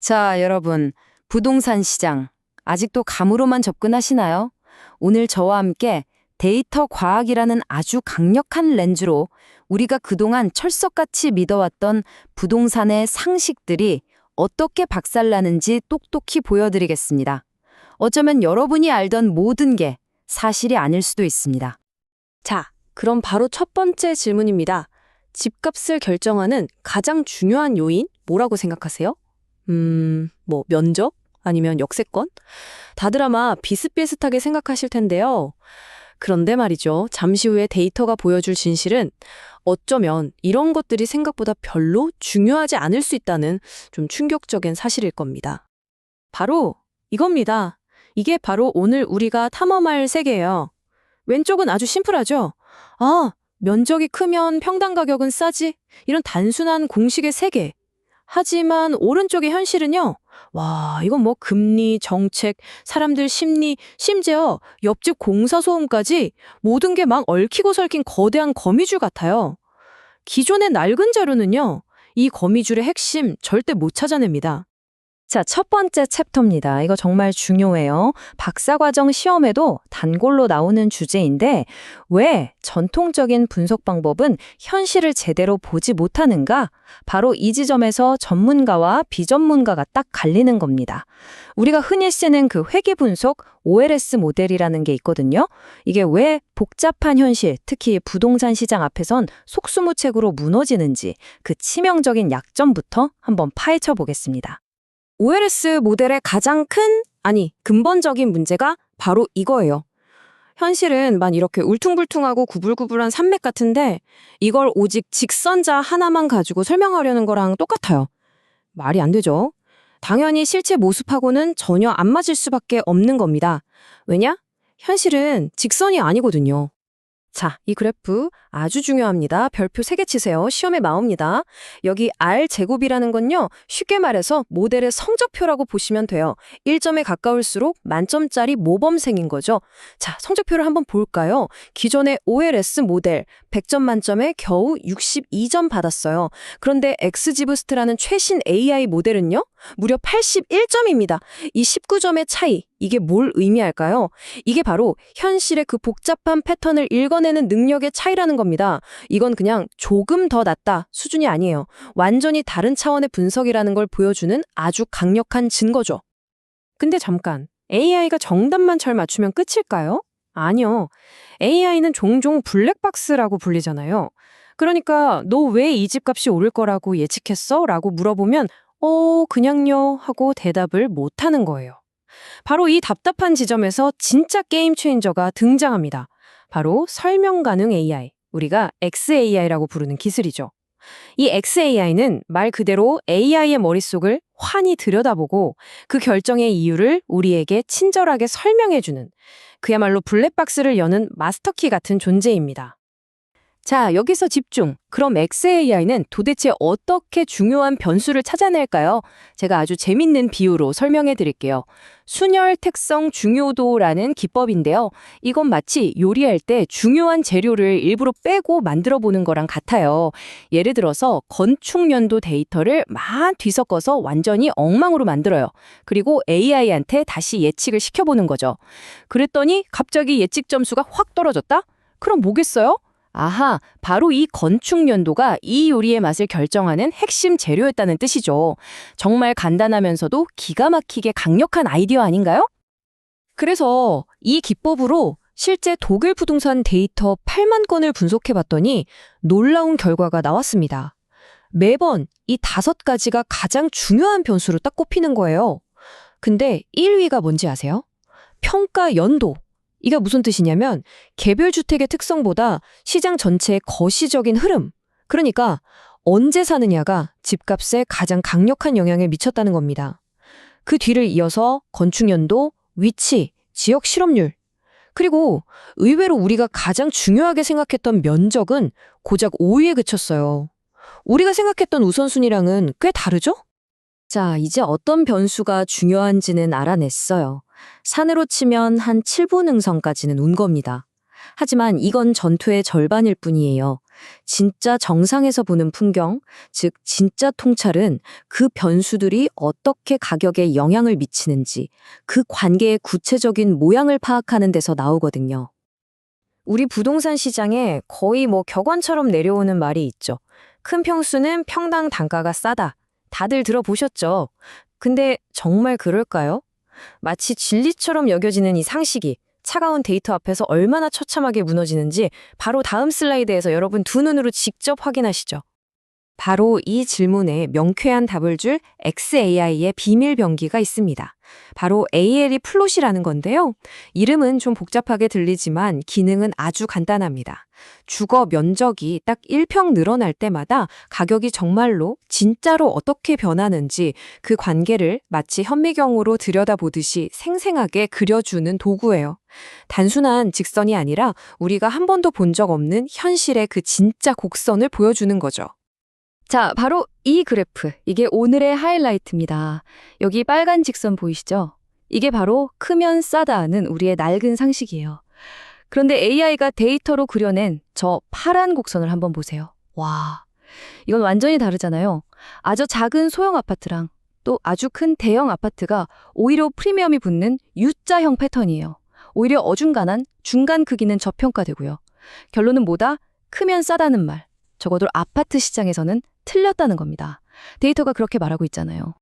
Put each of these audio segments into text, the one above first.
자, 여러분, 부동산 시장 아직도 감으로만 접근하시나요? 오늘 저와 함께 데이터 과학이라는 아주 강력한 렌즈로 우리가 그동안 철석같이 믿어왔던 부동산의 상식들이 어떻게 박살나는지 똑똑히 보여드리겠습니다. 어쩌면 여러분이 알던 모든 게 사실이 아닐 수도 있습니다. 자, 그럼 바로 첫 번째 질문입니다. 집값을 결정하는 가장 중요한 요인 뭐라고 생각하세요? 면적? 아니면 역세권? 다들 아마 비슷비슷하게 생각하실 텐데요. 그런데 말이죠. 잠시 후에 데이터가 보여줄 진실은 어쩌면 이런 것들이 생각보다 별로 중요하지 않을 수 있다는 좀 충격적인 사실일 겁니다. 바로 이겁니다. 이게 바로 오늘 우리가 탐험할 세계예요. 왼쪽은 아주 심플하죠? 아, 면적이 크면 평당 가격은 싸지? 이런 단순한 공식의 세계. 하지만 오른쪽의 현실은요. 와, 이건 뭐 금리, 정책, 사람들 심리, 심지어 옆집 공사 소음까지 모든 게 막 얽히고 설킨 거대한 거미줄 같아요. 기존의 낡은 자료는요. 이 거미줄의 핵심 절대 못 찾아냅니다. 자, 첫 번째 챕터입니다. 이거 정말 중요해요. 박사과정 시험에도 단골로 나오는 주제인데 왜 전통적인 분석 방법은 현실을 제대로 보지 못하는가? 바로 이 지점에서 전문가와 비전문가가 딱 갈리는 겁니다. 우리가 흔히 쓰는 그 회귀 분석 OLS 모델이라는 게 있거든요. 이게 왜 복잡한 현실, 특히 부동산 시장 앞에선 속수무책으로 무너지는지 그 치명적인 약점부터 한번 파헤쳐 보겠습니다. OLS 모델의 가장 근본적인 문제가 바로 이거예요. 현실은 이렇게 울퉁불퉁하고 구불구불한 산맥 같은데 이걸 오직 직선자 하나만 가지고 설명하려는 거랑 똑같아요. 말이 안 되죠. 당연히 실제 모습하고는 전혀 안 맞을 수밖에 없는 겁니다. 왜냐? 현실은 직선이 아니거든요. 자, 이 그래프 아주 중요합니다. 별표 3개 치세요. 시험에 나옵니다. 여기 R제곱이라는 건요. 쉽게 말해서 모델의 성적표라고 보시면 돼요. 1점에 가까울수록 만점짜리 모범생인 거죠. 자, 성적표를 한번 볼까요? 기존의 OLS 모델 100점 만점에 겨우 62점 받았어요. 그런데 엑스지부스트라는 최신 AI 모델은요. 무려 81점입니다. 이 19점의 차이, 이게 뭘 의미할까요? 이게 바로 현실의 그 복잡한 패턴을 읽어내는 능력의 차이라는 겁니다. 이건 그냥 조금 더 낫다 수준이 아니에요. 완전히 다른 차원의 분석이라는 걸 보여주는 아주 강력한 증거죠. 근데 잠깐, AI가 정답만 잘 맞추면 끝일까요? 아니요. AI는 종종 블랙박스라고 불리잖아요. 그러니까 너 왜 이 집값이 오를 거라고 예측했어? 라고 물어보면 그냥요 하고 대답을 못하는 거예요. 바로 이 답답한 지점에서 진짜 게임 체인저가 등장합니다. 바로 설명 가능 AI, 우리가 XAI라고 부르는 기술이죠. 이 XAI는 말 그대로 AI의 머릿속을 환히 들여다보고 그 결정의 이유를 우리에게 친절하게 설명해주는 그야말로 블랙박스를 여는 마스터키 같은 존재입니다. 자, 여기서 집중. 그럼 XAI는 도대체 어떻게 중요한 변수를 찾아낼까요? 제가 아주 재밌는 비유로 설명해 드릴게요. 순열 특성 중요도라는 기법인데요. 이건 마치 요리할 때 중요한 재료를 일부러 빼고 만들어 보는 거랑 같아요. 예를 들어서 건축 연도 데이터를 막 뒤섞어서 완전히 엉망으로 만들어요. 그리고 AI한테 다시 예측을 시켜보는 거죠. 그랬더니 갑자기 예측 점수가 확 떨어졌다? 그럼 뭐겠어요? 아하, 바로 이 건축 연도가 이 요리의 맛을 결정하는 핵심 재료였다는 뜻이죠. 정말 간단하면서도 기가 막히게 강력한 아이디어 아닌가요? 그래서 이 기법으로 실제 독일 부동산 데이터 8만 건을 분석해봤더니 놀라운 결과가 나왔습니다. 매번 이 5가지가 가장 중요한 변수로 딱 꼽히는 거예요. 근데 1위가 뭔지 아세요? 평가 연도. 이게 무슨 뜻이냐면 개별 주택의 특성보다 시장 전체의 거시적인 흐름, 그러니까 언제 사느냐가 집값에 가장 강력한 영향을 미쳤다는 겁니다. 그 뒤를 이어서 건축 연도, 위치, 지역 실업률, 그리고 의외로 우리가 가장 중요하게 생각했던 면적은 고작 5위에 그쳤어요. 우리가 생각했던 우선순위랑은 꽤 다르죠? 자, 이제 어떤 변수가 중요한지는 알아냈어요. 산으로 치면 한 7분 능선까지는 운 겁니다. 하지만 이건 전투의 절반일 뿐이에요. 진짜 정상에서 보는 풍경, 즉 진짜 통찰은 그 변수들이 어떻게 가격에 영향을 미치는지 그 관계의 구체적인 모양을 파악하는 데서 나오거든요. 우리 부동산 시장에 거의 격언처럼 내려오는 말이 있죠. 큰 평수는 평당 단가가 싸다. 다들 들어보셨죠? 근데 정말 그럴까요? 마치 진리처럼 여겨지는 이 상식이 차가운 데이터 앞에서 얼마나 처참하게 무너지는지 바로 다음 슬라이드에서 여러분 두 눈으로 직접 확인하시죠. 바로 이 질문에 명쾌한 답을 줄 xAI의 비밀 병기가 있습니다. 바로 ALE 플롯이라는 건데요. 이름은 좀 복잡하게 들리지만 기능은 아주 간단합니다. 주거 면적이 딱 1평 늘어날 때마다 가격이 정말로 진짜로 어떻게 변하는지 그 관계를 마치 현미경으로 들여다보듯이 생생하게 그려주는 도구예요. 단순한 직선이 아니라 우리가 한 번도 본 적 없는 현실의 그 진짜 곡선을 보여주는 거죠. 자, 바로 이 그래프. 이게 오늘의 하이라이트입니다. 여기 빨간 직선 보이시죠? 이게 바로 크면 싸다는 우리의 낡은 상식이에요. 그런데 AI가 데이터로 그려낸 저 파란 곡선을 한번 보세요. 와, 이건 완전히 다르잖아요. 아주 작은 소형 아파트랑 또 아주 큰 대형 아파트가 오히려 프리미엄이 붙는 U자형 패턴이에요. 오히려 어중간한 중간 크기는 저평가되고요. 결론은 뭐다? 크면 싸다는 말. 적어도 아파트 시장에서는 틀렸다는 겁니다. 데이터가 그렇게 말하고 있잖아요.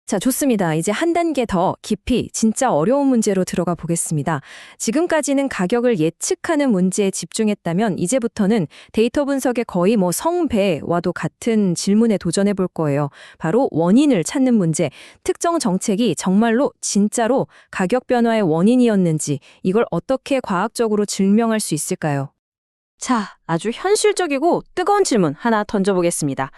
자, 좋습니다. 이제 한 단계 더 깊이 진짜 어려운 문제로 들어가 보겠습니다. 지금까지는 가격을 예측하는 문제에 집중했다면 이제부터는 데이터 분석의 거의 성배와도 같은 질문에 도전해 볼 거예요. 바로 원인을 찾는 문제. 특정 정책이 정말로 진짜로 가격 변화의 원인이었는지 이걸 어떻게 과학적으로 증명할 수 있을까요? 자, 아주 현실적이고 뜨거운 질문 하나 던져보겠습니다.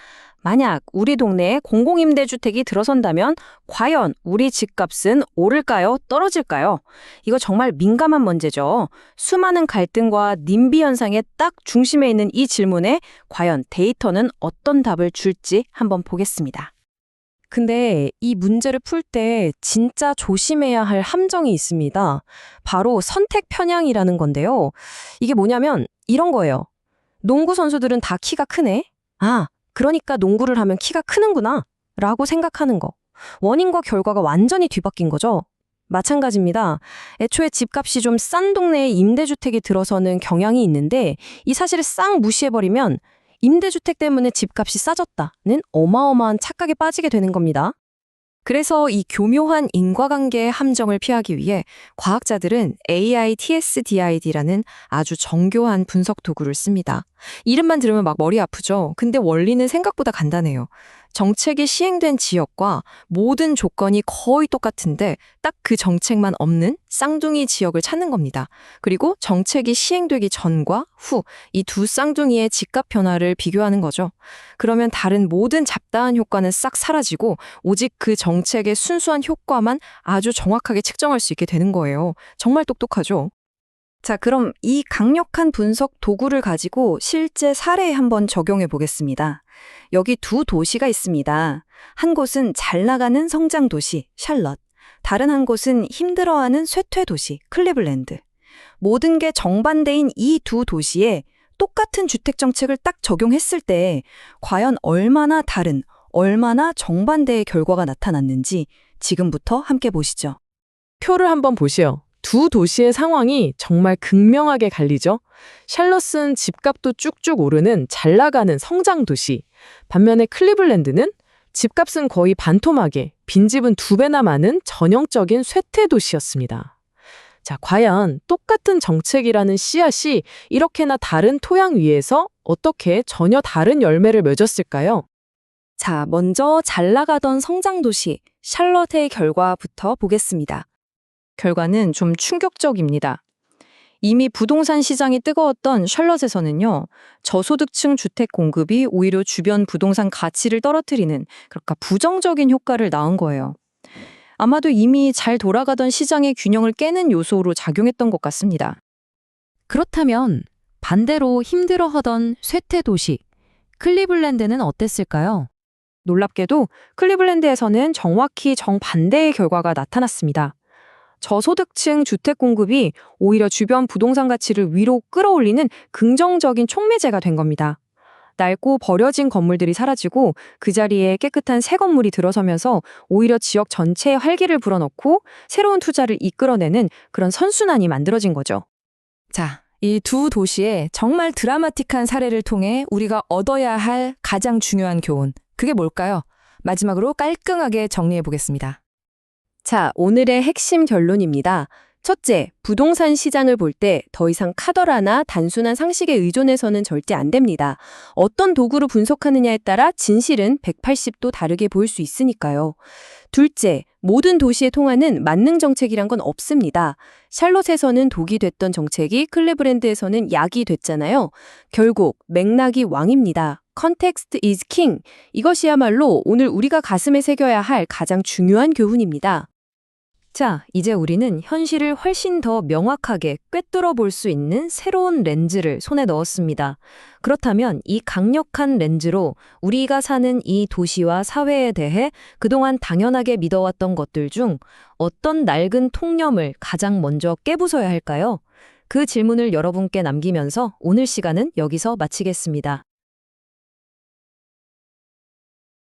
만약 우리 동네에 공공임대주택이 들어선다면 과연 우리 집값은 오를까요? 떨어질까요? 이거 정말 민감한 문제죠. 수많은 갈등과 님비 현상의 딱 중심에 있는 이 질문에 과연 데이터는 어떤 답을 줄지 한번 보겠습니다. 근데 이 문제를 풀 때 진짜 조심해야 할 함정이 있습니다. 바로 선택 편향이라는 건데요. 이게 뭐냐면 이런 거예요. 농구 선수들은 다 키가 크네? 아, 그러니까 농구를 하면 키가 크는구나 라고 생각하는 거. 원인과 결과가 완전히 뒤바뀐 거죠. 마찬가지입니다. 애초에 집값이 좀 싼 동네에 임대주택이 들어서는 경향이 있는데 이 사실을 싹 무시해버리면 임대주택 때문에 집값이 싸졌다는 어마어마한 착각에 빠지게 되는 겁니다. 그래서 이 교묘한 인과관계의 함정을 피하기 위해 과학자들은 AI TSDID라는 아주 정교한 분석 도구를 씁니다. 이름만 들으면 막 머리 아프죠? 근데 원리는 생각보다 간단해요. 정책이 시행된 지역과 모든 조건이 거의 똑같은데 딱 그 정책만 없는 쌍둥이 지역을 찾는 겁니다. 그리고 정책이 시행되기 전과 후 이 두 쌍둥이의 집값 변화를 비교하는 거죠. 그러면 다른 모든 잡다한 효과는 싹 사라지고 오직 그 정책의 순수한 효과만 아주 정확하게 측정할 수 있게 되는 거예요. 정말 똑똑하죠? 자, 그럼 이 강력한 분석 도구를 가지고 실제 사례에 한번 적용해 보겠습니다. 여기 두 도시가 있습니다. 한 곳은 잘 나가는 성장 도시, 샬럿. 다른 한 곳은 힘들어하는 쇠퇴 도시, 클리블랜드. 모든 게 정반대인 이 두 도시에 똑같은 주택 정책을 딱 적용했을 때 과연 얼마나 다른, 얼마나 정반대의 결과가 나타났는지 지금부터 함께 보시죠. 표를 한번 보시오. 두 도시의 상황이 정말 극명하게 갈리죠. 샬럿은 집값도 쭉쭉 오르는 잘 나가는 성장 도시. 반면에 클리블랜드는 집값은 거의 반토막에 빈집은 2배나 많은 전형적인 쇠퇴 도시였습니다. 자, 과연 똑같은 정책이라는 씨앗이 이렇게나 다른 토양 위에서 어떻게 전혀 다른 열매를 맺었을까요? 자, 먼저 잘 나가던 성장 도시 샬럿의 결과부터 보겠습니다. 결과는 좀 충격적입니다. 이미 부동산 시장이 뜨거웠던 샬럿에서는요, 저소득층 주택 공급이 오히려 주변 부동산 가치를 떨어뜨리는 그러니까 부정적인 효과를 낳은 거예요. 아마도 이미 잘 돌아가던 시장의 균형을 깨는 요소로 작용했던 것 같습니다. 그렇다면 반대로 힘들어하던 쇠퇴 도시 클리블랜드는 어땠을까요? 놀랍게도 클리블랜드에서는 정확히 정반대의 결과가 나타났습니다. 저소득층 주택 공급이 오히려 주변 부동산 가치를 위로 끌어올리는 긍정적인 촉매제가 된 겁니다. 낡고 버려진 건물들이 사라지고 그 자리에 깨끗한 새 건물이 들어서면서 오히려 지역 전체에 활기를 불어넣고 새로운 투자를 이끌어내는 그런 선순환이 만들어진 거죠. 자, 이 두 도시의 정말 드라마틱한 사례를 통해 우리가 얻어야 할 가장 중요한 교훈, 그게 뭘까요? 마지막으로 깔끔하게 정리해 보겠습니다. 자, 오늘의 핵심 결론입니다. 첫째, 부동산 시장을 볼 때 더 이상 카더라나 단순한 상식에 의존해서는 절대 안 됩니다. 어떤 도구로 분석하느냐에 따라 진실은 180도 다르게 보일 수 있으니까요. 둘째, 모든 도시의 통하는 만능 정책이란 건 없습니다. 샬롯에서는 독이 됐던 정책이 클리브랜드에서는 약이 됐잖아요. 결국 맥락이 왕입니다. Context is king. 이것이야말로 오늘 우리가 가슴에 새겨야 할 가장 중요한 교훈입니다. 자, 이제 우리는 현실을 훨씬 더 명확하게 꿰뚫어 볼 수 있는 새로운 렌즈를 손에 넣었습니다. 그렇다면 이 강력한 렌즈로 우리가 사는 이 도시와 사회에 대해 그동안 당연하게 믿어왔던 것들 중 어떤 낡은 통념을 가장 먼저 깨부숴야 할까요? 그 질문을 여러분께 남기면서 오늘 시간은 여기서 마치겠습니다.